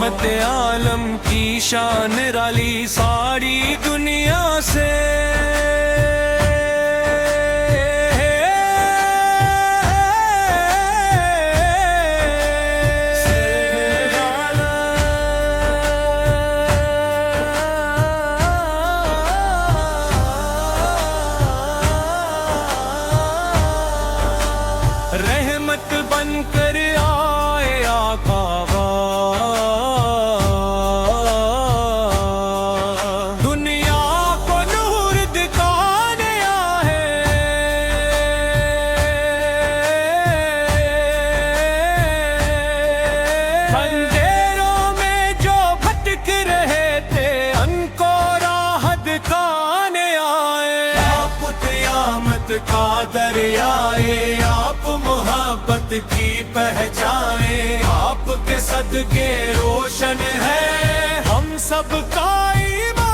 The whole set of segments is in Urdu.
رحمت عالم کی شان رالی ساری دنیا سے، رحمت بن کر آئے آقا دنیا کو نور دکھانے آئے، اندھیروں میں جو بھٹک رہے تھے ان کو راہ دکھانے آئے، آپ قیامت کا دریائے، آپ محبت کی پہچانیں، آپ کے صدقے روشن ہے ہم سب کا ایمان،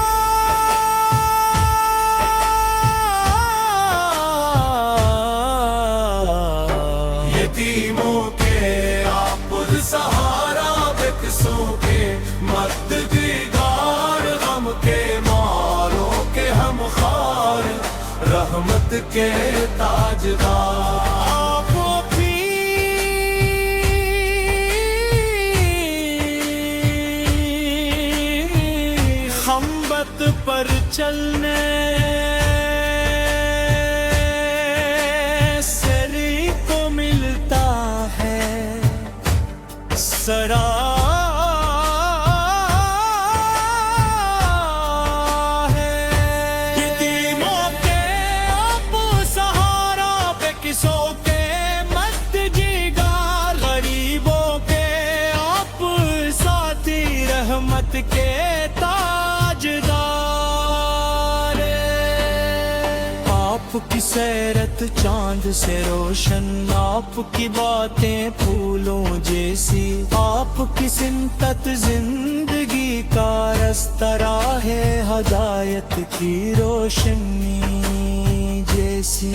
یتیموں کے آپ سہارا، بکسوں کے مددگار، غم کے ماروں کے ہم خار، رحمت کے تاجدار، خمبت پر چلنے سری کو ملتا ہے سرا کے تاجدار، آپ کی سیرت چاند سے روشن، آپ کی باتیں پھولوں جیسی، آپ کی سمت زندگی کا رستہ راہ ہدایت کی روشنی جیسی،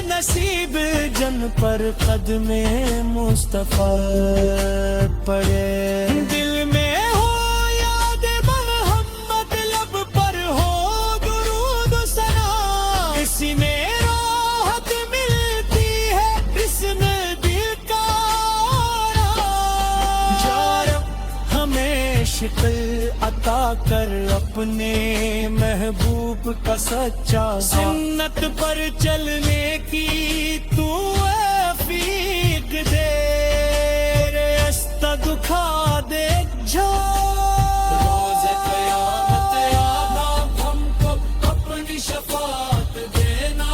نصیب جن پر قدم مصطفیٰ پڑے، دل میں ہو یاد محمد، لب پر ہو درود و ثنا، اسی میں راحت ملتی ہے، اس میں دل کا جارب ہمیں شکل عطا کر اپنے محبوب کا سچا، سنت پر چلنے کی تو فیق دے، رستہ دکھا دے روز قیامت یاد ہم کو اپنی شفاعت دینا،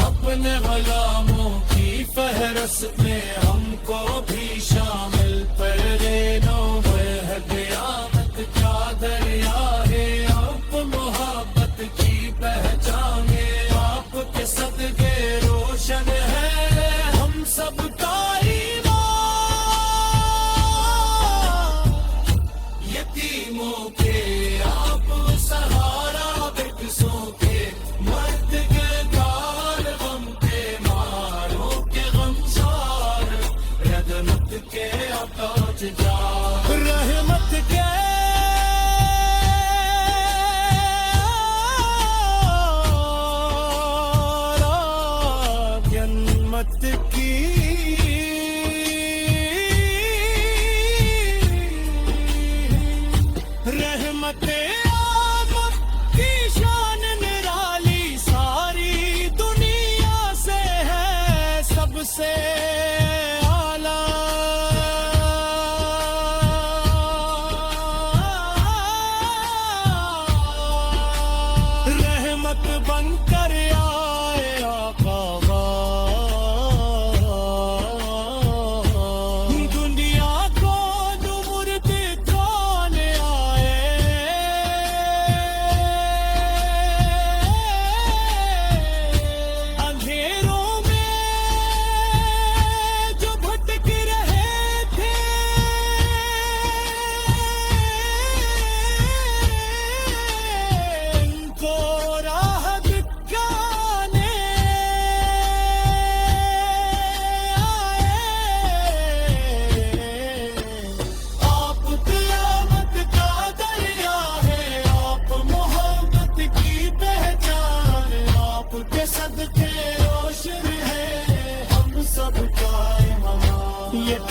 اپنے غلاموں کی فہرست میں ہم کو بھی شامل کر لینا، ہے قیامت کا دریا ہے، آپ محبت کی پہچان ہے، آپ کے صدقے روشن ہے ہم سب کا ایمان، یتیموں کے آپ سہارا، بکسوں کے مددگار، غم کے ماروں کے غمزار،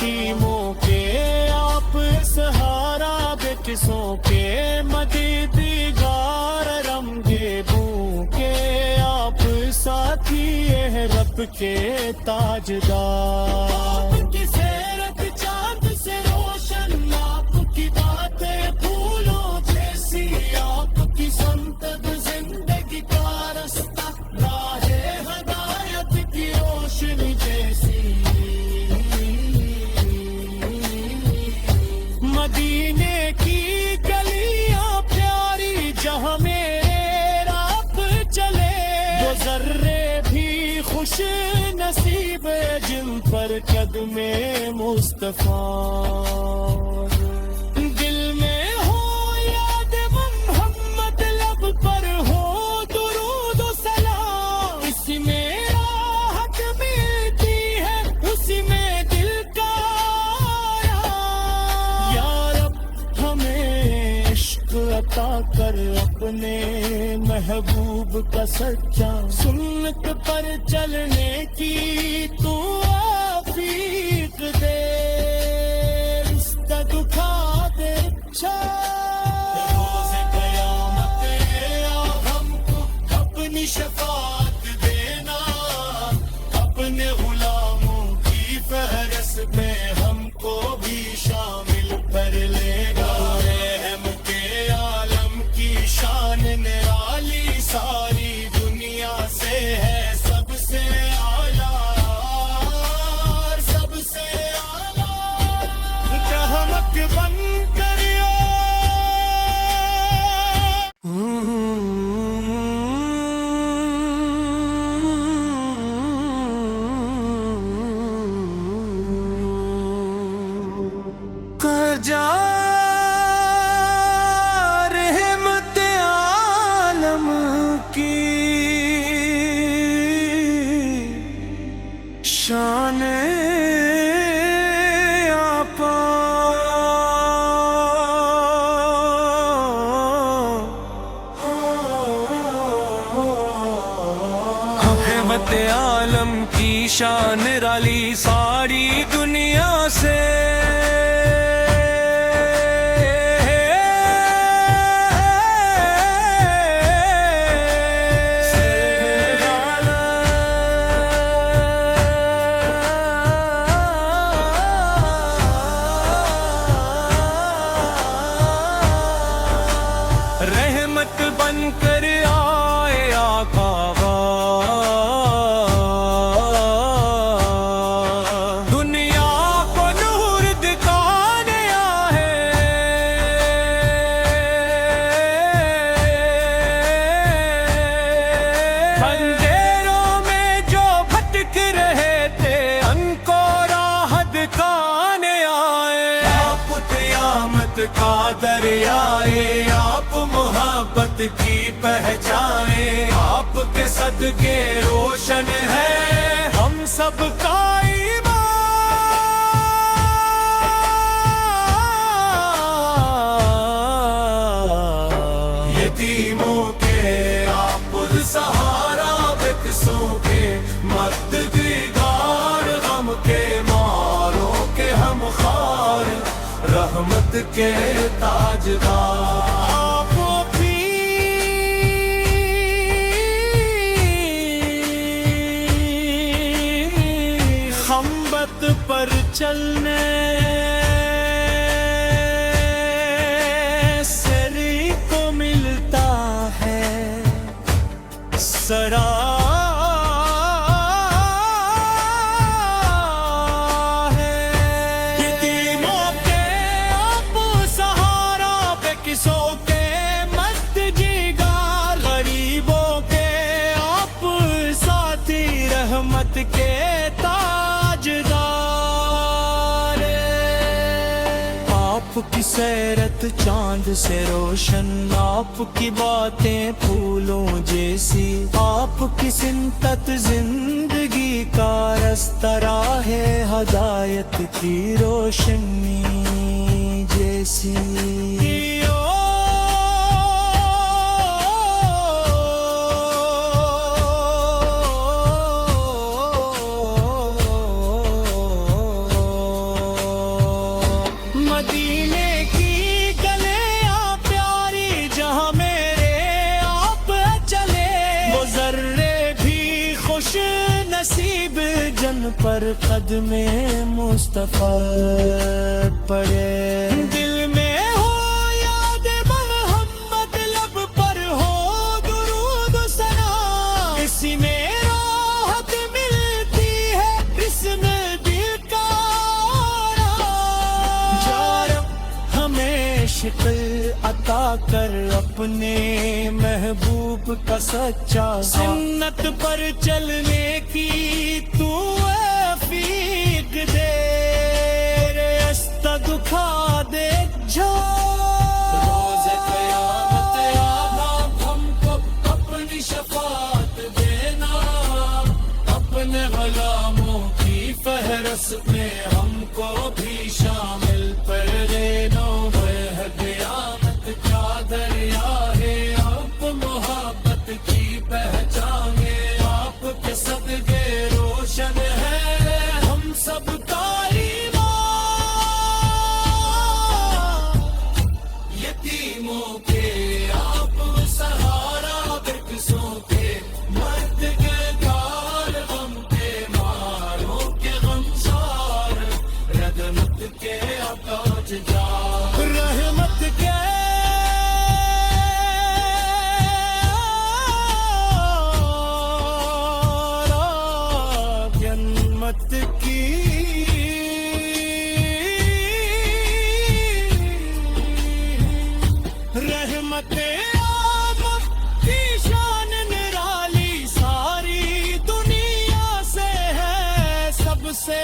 یتیموں کے آپ سہارا، بے قصوں کے مددگار، رمگے بوں کے آپ ساتھی، رب کے تاجدار۔ آپ کی سیرت چاند سے روشن، آپ کی باتیں پھولوں جیسی، آپ کی سنت زندگی کا رستہ، راہ ہدایت کی روشنی جیسی۔ مدینے کی گلیاں پیاری جہاں میرے رب چلے، وہ ذرے بھی خوش نصیب جن پر قدم مصطفیٰ۔ دل میں ہو یاد محمد، لب پر ہو درود و سلام، اسی میں راحت ملتی ہے، اسی میں دل کا آرام۔ یا رب ہمیں عشق عطا کر اپنے محبوب کا سچا، سنت پر چلنے کی تو توفیق دے، رشتہ دکھا دے اچھا۔ روز قیامت ہم کو اپنی شفاعت دینا، اپنے غلاموں کی فہرست میں ہم کو بھی شامل کر لے گا۔ رحم کے عالم کی شان نرالی، ساری دنیا سے ہے سب سے اعلیٰ، سب سے اعلیٰ۔ رحمت بن کر جا رحمت عالم کی شان آپا، رحمت عالم کی شان رالی ساری دنیا سے، رحمت بن کر آئے آقا، دنیا کو نور دکھانے آئے، اندھیروں میں جو بھٹک رہے تھے ان کو راہ دکھانے آئے۔ آپ قیامت کا دریائے، آپ محبت کی پہچانیں، آپ کے صدقے روشن ہے ہم سب کا ایمان۔ یتیموں کے آپ سہارا، بے قصوں کے مددگار، غم کے ماروں کے ہم خار، رحمت کے تاجدار۔ خمبت پر چلنے سری کو ملتا ہے سرا، یتیموں کے آپ سہارا، بے قصوں کے مددگار، غریبوں کے آپ ساتھی، رحمت کے تاجدار۔ آپ کی سیرت چاند سے روشن، آپ کی باتیں پھولوں جیسی، آپ کی سنت زندگی کا رستہ، راہ ہدایت کی روشنی جیسی۔ جہاں میرے آپ چلے وہ ذرے بھی خوش نصیب جن پر قدم مصطفیٰ پڑے دل میں ہو یاد محمد لب پر ہو درود و ثنا اسی میں راحت ملتی ہے اس میں دل کا جارب ہمیں شکل عطا کر اپنے محبوب کا سچا سنت پر چلنے کی تو فیق دے رستہ دکھا دے جھا روز قیامت یاد ہم کو اپنی شفاعت دینا اپنے غلاموں کی فہرست میں ہم کو بھی شامل کر دینا قیامت کا دریا ہے آپ محبت کی پہچان ہے آپ کے صدقے روشن ہے ہم سب کا ایمان یتیموں کے آپ سہارا بکسوں کے مرد کے کار غم کے ماروں کے غمزار رحمت کے عطاج جار رحمت کے جنت کی رحمت عام کی شان نرالی ساری دنیا سے ہے سب سے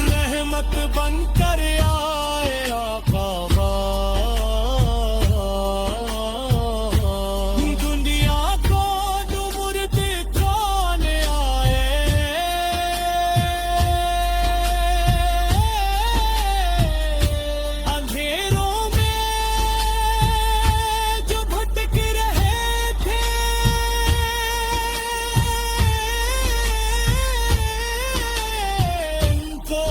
رحمت بن کر آئے آقا دنیا کو نور دکھانے آئے اندھیروں میں جو بھٹک رہے تھے ان کو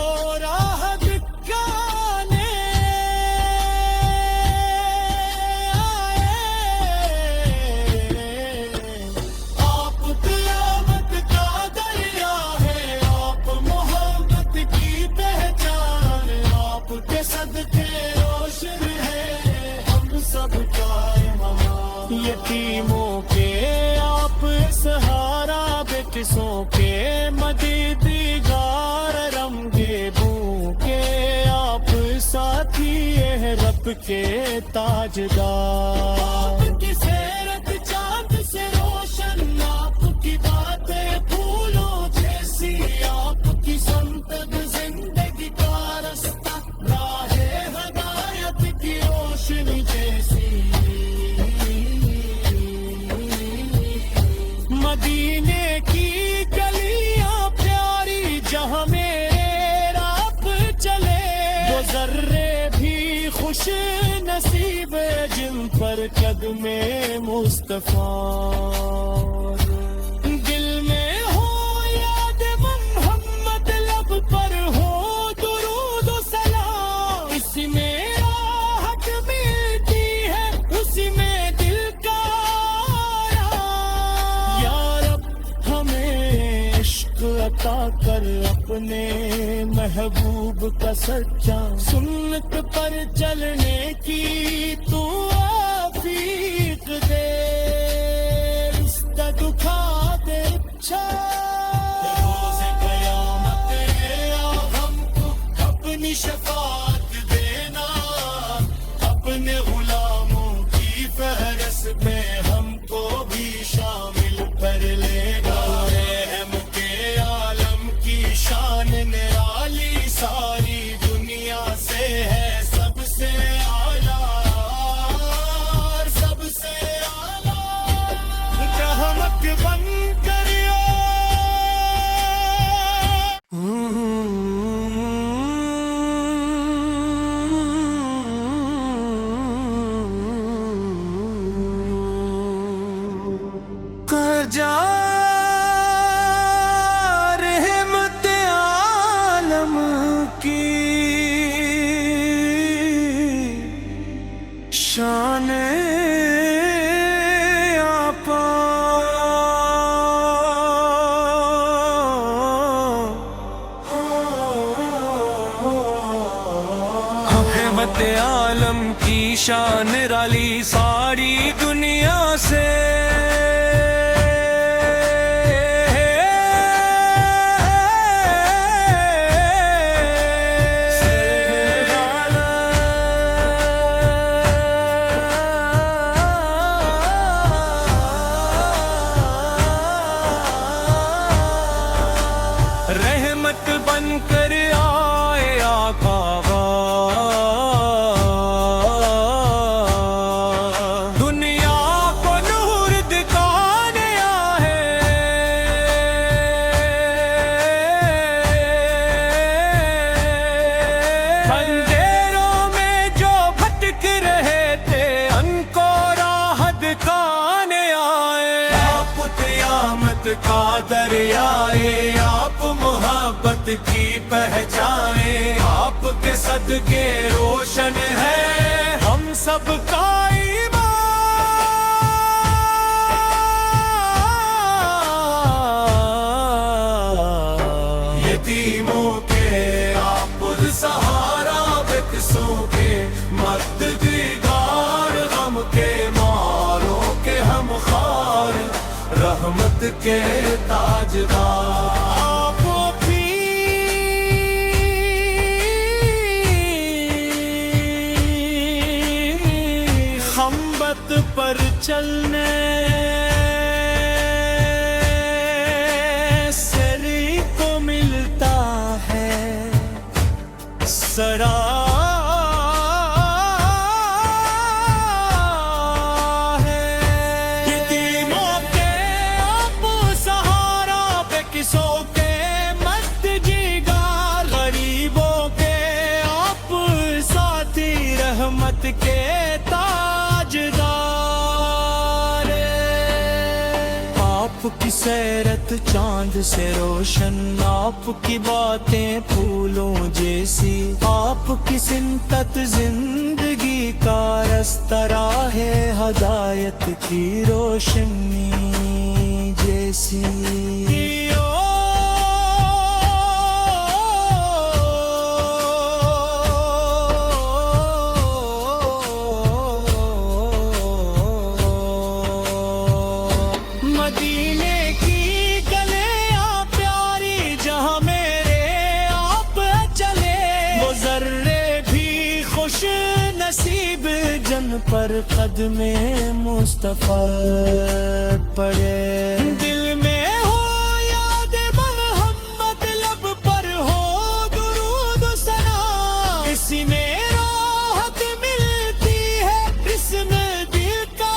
یتیموں کے آپ سہارا بکسوں کے مددگار رمگے بوں کے آپ ساتھی رب کے تاجدار آپ کی سیرت چاند سے روشن آپ کی باتیں پھولوں جیسی آپ کی سمت زندگی کا رستہ راہ ہدایت کی روشنی جیسی مدینے کی گلیاں پیاری جہاں میرے رب چلے وہ ذرے بھی خوش نصیب جن پر قدم مصطفیٰ دل میں ہو یاد محمد لب پر ہو درود و سلام اسی میں راحت ملتی ہے اسی میں دل کا عطا کر اپنے محبوب کا سچا سنت پر چلنے کی تو توفیق دے رشتہ دکھا دے اچھا روز قیامت ہم کو اپنی شفاعت دینا اپنے غلاموں کی فہرست میں ہم کو بھی شامل کر لے گا شان نرالی ساری دنیا سے ہے سب سے اعلیٰ سب سے اعلیٰ رحمت بن کر رحمت عالم کی شان رالی ساری دنیا سے رحمت بن کر آئے آقا دنیا کو نور دکھانے آئے اندھیروں میں جو بھٹک رہے تھے ان کو راہ دکھانے آئے آپ قیامت کا دریائے آپ محبت کی پہچانے آپ کے صدقے روشن ہے ہم سب کا ایمان یتیموں کے آپ سہارا بکسوں کے مددگار غم کے ماروں کے ہم خار رحمت کے تاجدار خمبت پر چلنے سری کو ملتا ہے سرا رحمت کے تاجدار آپ کی سیرت چاند سے روشن آپ کی باتیں پھولوں جیسی آپ کی سنتت زندگی کا رستہ راہ ہدایت کی روشنی جیسی مدینے کی گلیاں پیاری جہاں میرے آپ چلے وہ ذرے بھی خوش نصیب جن پر قدم مصطفیٰ پڑے دل میں ہو یاد محمد لب پر ہو درود ثنا اسی میں راحت ملتی ہے اس میں دل کا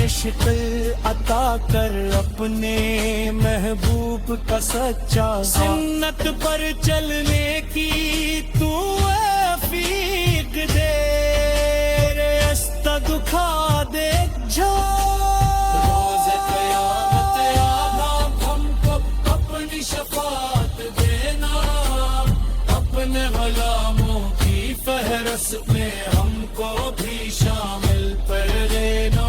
شکل عطا کر اپنے محبوب کا سچا سنت پر چلنے کی تو فیق دے رستہ دکھا دے روز قیامت آدم ہم کو اپنی شفاعت دینا اپنے غلاموں کی فہرست میں ہم کو بھی شامل کر لینا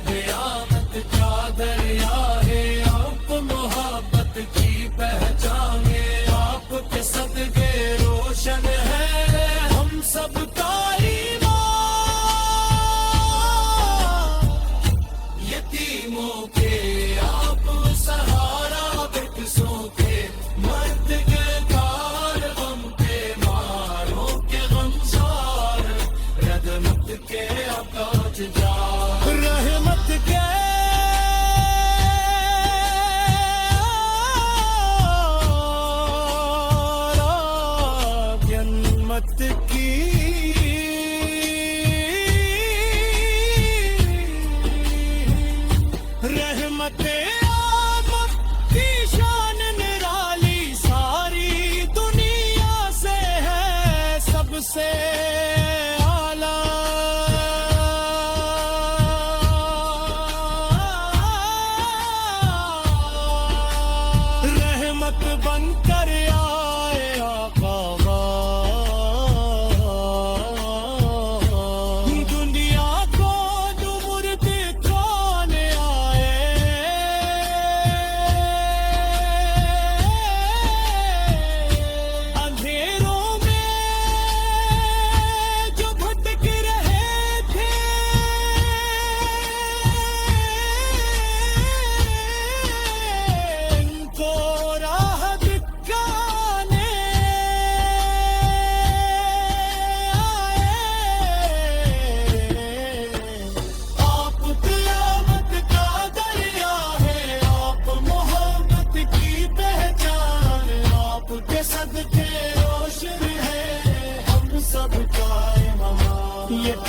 قیامت کا دریا ہے آپ محبت کی پہچانے آپ کے صدقے روشن ہے ہم سب کا ایمان یتیموں کے آپ سہارا بکسوں کے مددگار غم کے ماروں کے غمزار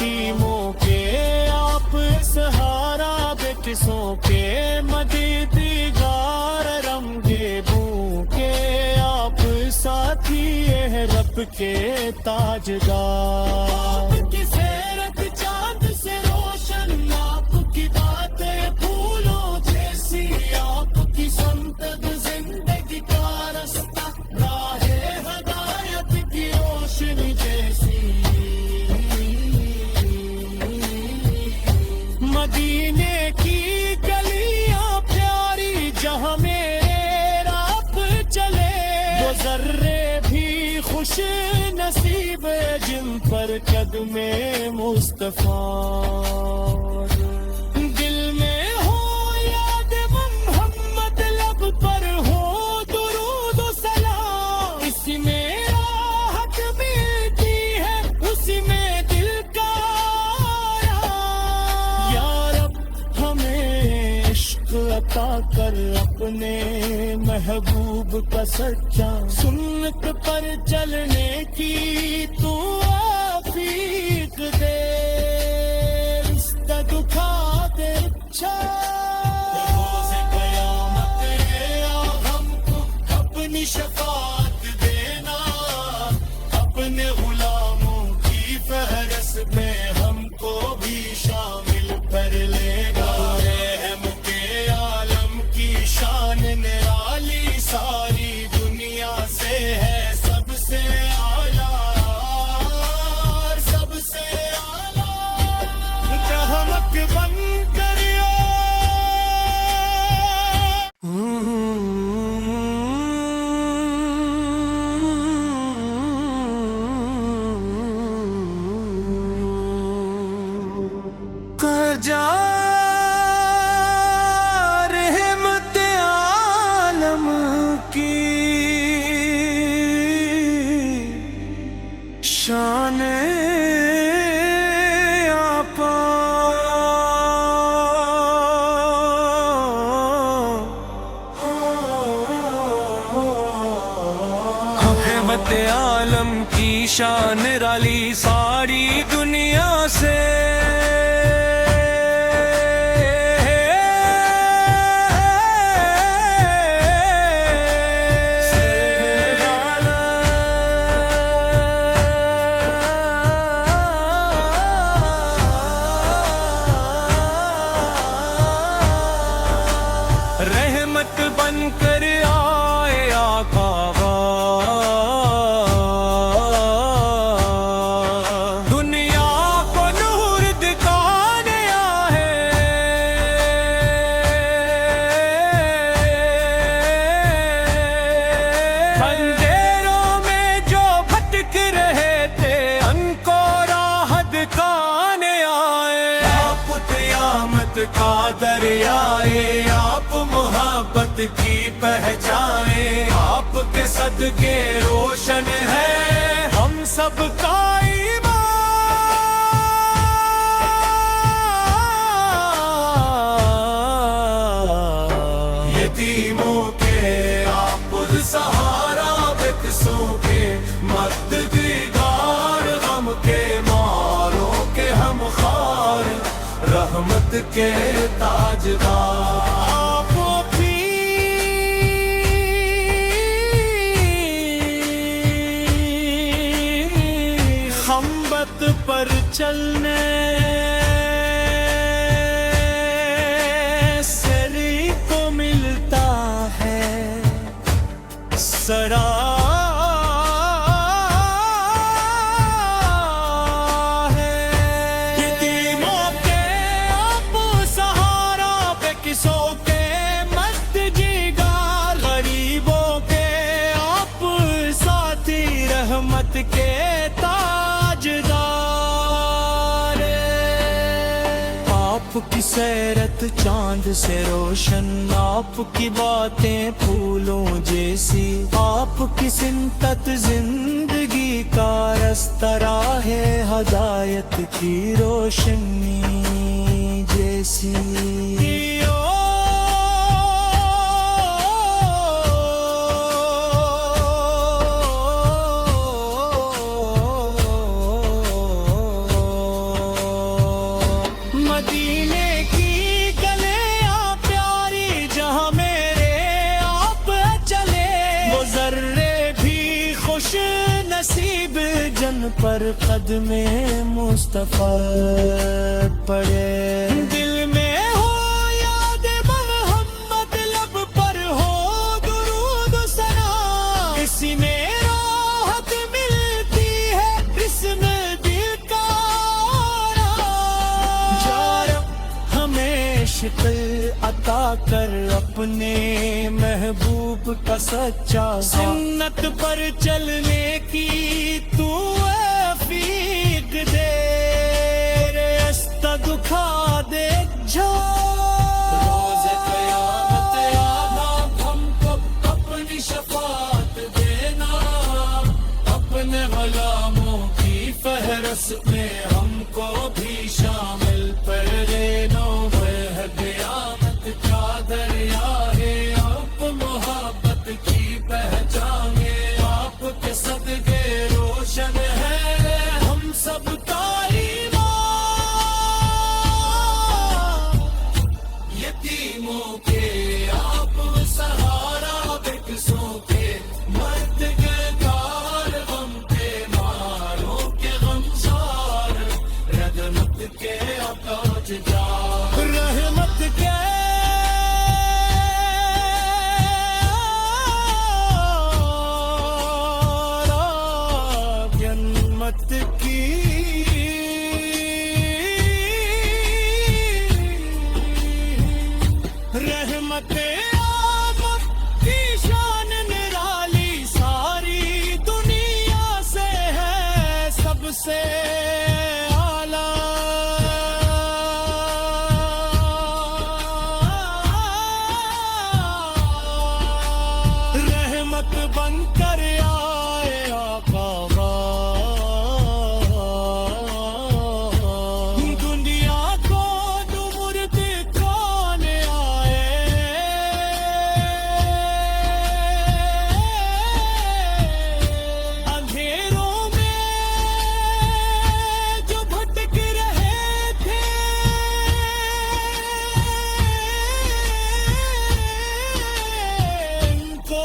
یتیموں کے آپ سہارا، بے قصوں کے مددگار، رنگے بوں کے آپ ساتھی، رب کے تاجدار۔ آپ کی سیرت چاند سے روشن، آپ کی باتیں پھولوں جیسی، آپ کی سنت زندگی کا رستہ، راہ ہدایت کی روشنی جیسی۔ مدینے کی گلیاں پیاری جہاں میرے رب چلے، وہ ذرے بھی خوش نصیب جن پر قدم مصطفیٰ۔ دل میں ہو یاد محمد، لب پر ہو درود و سلام، اسی میں راحت ملتی ہے، اسی میں دل کا آرام۔ یا رب ہمیں عشق عطا کر، اپنے محبوب کا سچا، سنت پر چلنے کی تو توفیق دے، رشتہ دکھا دے اچھا۔ روز قیامت ہم کو اپنی شفاعت دینا، اپنے غلاموں کی فہرست میں ہم کو بھی شامل کر لے گا۔ رحم کے عالم کی شان نرالی، ساری دنیا سے ہے سب سے اعلیٰ، سب سے اعلیٰ۔ رحمت بن کر جا رحمت عالم کی شان آپا، رحمت عالم کی شان رالی ساری دنیا سے، رحمت بن کر آئے آقا، دنیا کو نور دکھانے آئے، اندھیروں میں جو بھٹک رہے تھے ان کو راہ دکھانے آئے۔ آپ قیامت کا دریائے، آپ محبت کی پہچانیں، آپ کے صدقے روشن ہے ہم سب کا ایمان۔ یتیموں کے آپ سہارا، بے قصوں کے مددگار، غم کے ماروں کے ہم خار، رحمت کے تاجدار۔ خمبت پر چلنے سری کو ملتا ہے سرا، یتیموں کے آپ سہارا، بے قصوں کے مددگار، غریبوں کے آپ ساتھی، رحمت کے تاجدار۔ آپ کی سیرت چاند سے روشن، آپ کی باتیں پھولوں جیسی، آپ کی سنت زندگی کا رستہ، راہ ہدایت کی روشنی جیسی۔ پر قدم مصطفیٰ پڑے دل میں ہو یاد محمد لب پر ہو درود و ثنا اسی میں راحت ملتی ہے اس میں دل کا یا رب ہمیں عشق عطا کر اپنے محبوب کا سچا سنت پر چلنے کی تو فیق دے رستہ دکھا دے جھا روز قیامت یاد ہم کو اپنی شفاعت دینا اپنے غلاموں کی فہرست میں ہم کو بھی شامل کر لینا قیامت کا دریا ہے آپ محبت کی پہچان ہے آپ کے صدقے روشن ہے ہم سب کا ایمان یتیموں کے آپ سہارا بکسوں کے مرد کے دار غم کے ماروں کے غمزار رحمت کے عطاج جا رحمت کے جنت کی رحمت آمد کی شان نرالی ساری دنیا سے ہے سب سے بن کر آئے آقا دنیا کو نور دکھانے آئے اندھیروں میں جو بھٹک رہے تھے ان کو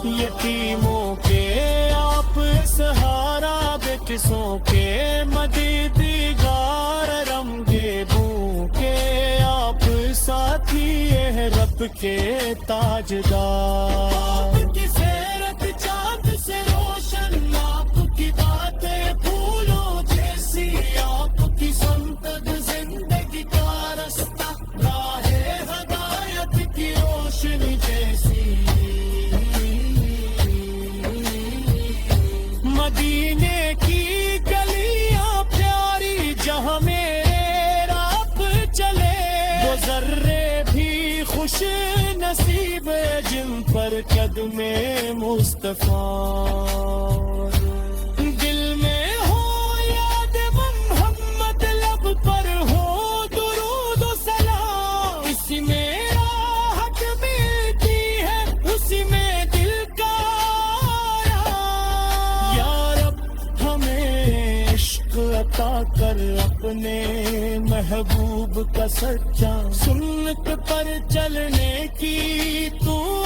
یتیموں کے آپ سہارا بکسوں کے مدیدی گار رمگے بوں کے آپ ساتھی رب کے تاجدار آپ کی سیرت چاند سے روشن آپ کی باتیں پھولوں جیسی آپ کی سنت زندگی کا رستہ راہ ہدایت کی روشنی جیسی مدینے کی گلیاں پیاری جہاں میرے رب چلے وہ ذرے بھی خوش نصیب جن پر قدم مصطفیٰ دل میں ہو یاد محمد لب پر ہو درود و سلام اسی میں راحت ملتی ہے اسی میں دل کا عطا کر اپنے محبوب کا سچا سنت پر چلنے کی تو